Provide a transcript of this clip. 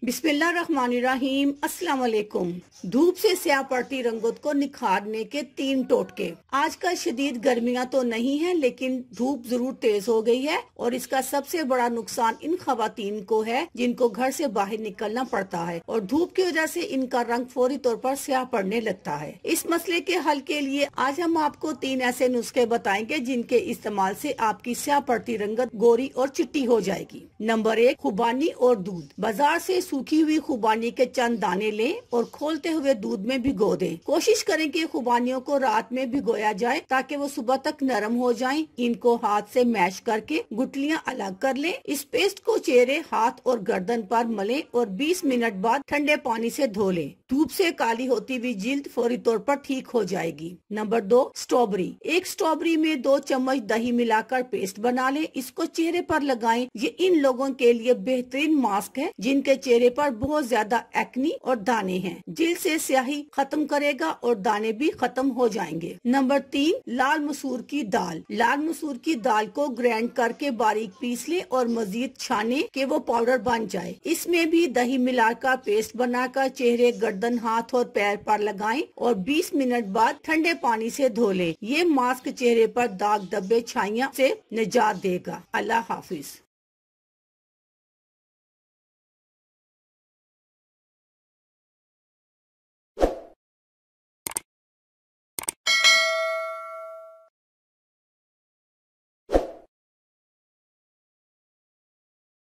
बिस्मिल्लाहिर्रहमानिर्रहीम। अस्सलाम वालेकुम। धूप से स्याह पड़ती रंगत को निखारने के 3 टोटके। आजकल शदीद गर्मियां तो नहीं है, लेकिन धूप जरूर तेज हो गई है और इसका सबसे बड़ा नुकसान इन खवातीन को है जिनको घर से बाहर निकलना पड़ता है और धूप की वजह से इनका रंग फौरी तौर पर स्याह पड़ने लगता है। इस मसले के हल के लिए आज हम आपको 3 ऐसे नुस्खे बताएंगे जिनके इस्तेमाल से आपकी स्याह पड़ती रंगत गोरी और चिट्टी हो जाएगी। नंबर 1, खुबानी और दूध। बाजार से सूखी हुई खुबानी के चंद दाने लें और खोलते हुए दूध में भिगो दें। कोशिश करें कि खुबानियों को रात में भिगोया जाए ताकि वो सुबह तक नरम हो जाएं। इनको हाथ से मैश करके गुठलियां अलग कर लें। इस पेस्ट को चेहरे, हाथ और गर्दन पर मलें और 20 मिनट बाद ठंडे पानी से धो लें। धूप से काली होती हुई जिल्द फौरी तौर पर ठीक हो जाएगी। Number 2, strawberry. 1 स्ट्रॉबेरी में 2 चम्मच दही मिलाकर पेस्ट बना लें। इसको चेहरे पर लगाएं। ये इन लोगों के लिए बेहतरीन मास्क है जिनके चेहरे पर बहुत ज्यादा एक्नी और दाने हैं। जिल्द से स्याही खत्म करेगा और दाने भी खत्म हो जाएंगे। नंबर 3, लाल मसूर की दाल। लाल मसूर की दाल को ग्राइंड करके बारीक पीस लें और मजीद छाने कि वो पाउडर बन जाए। इसमें भी दही मिलाकर पेस्ट बनाकर चेहरे, गर्दन, हाथ और पैर पर लगाएं और 20 मिनट बाद ठंडे पानी से धो लें। ये मास्क चेहरे पर दाग, धब्बे, छाइयाँ से निजात देगा। अल्लाह हाफिज।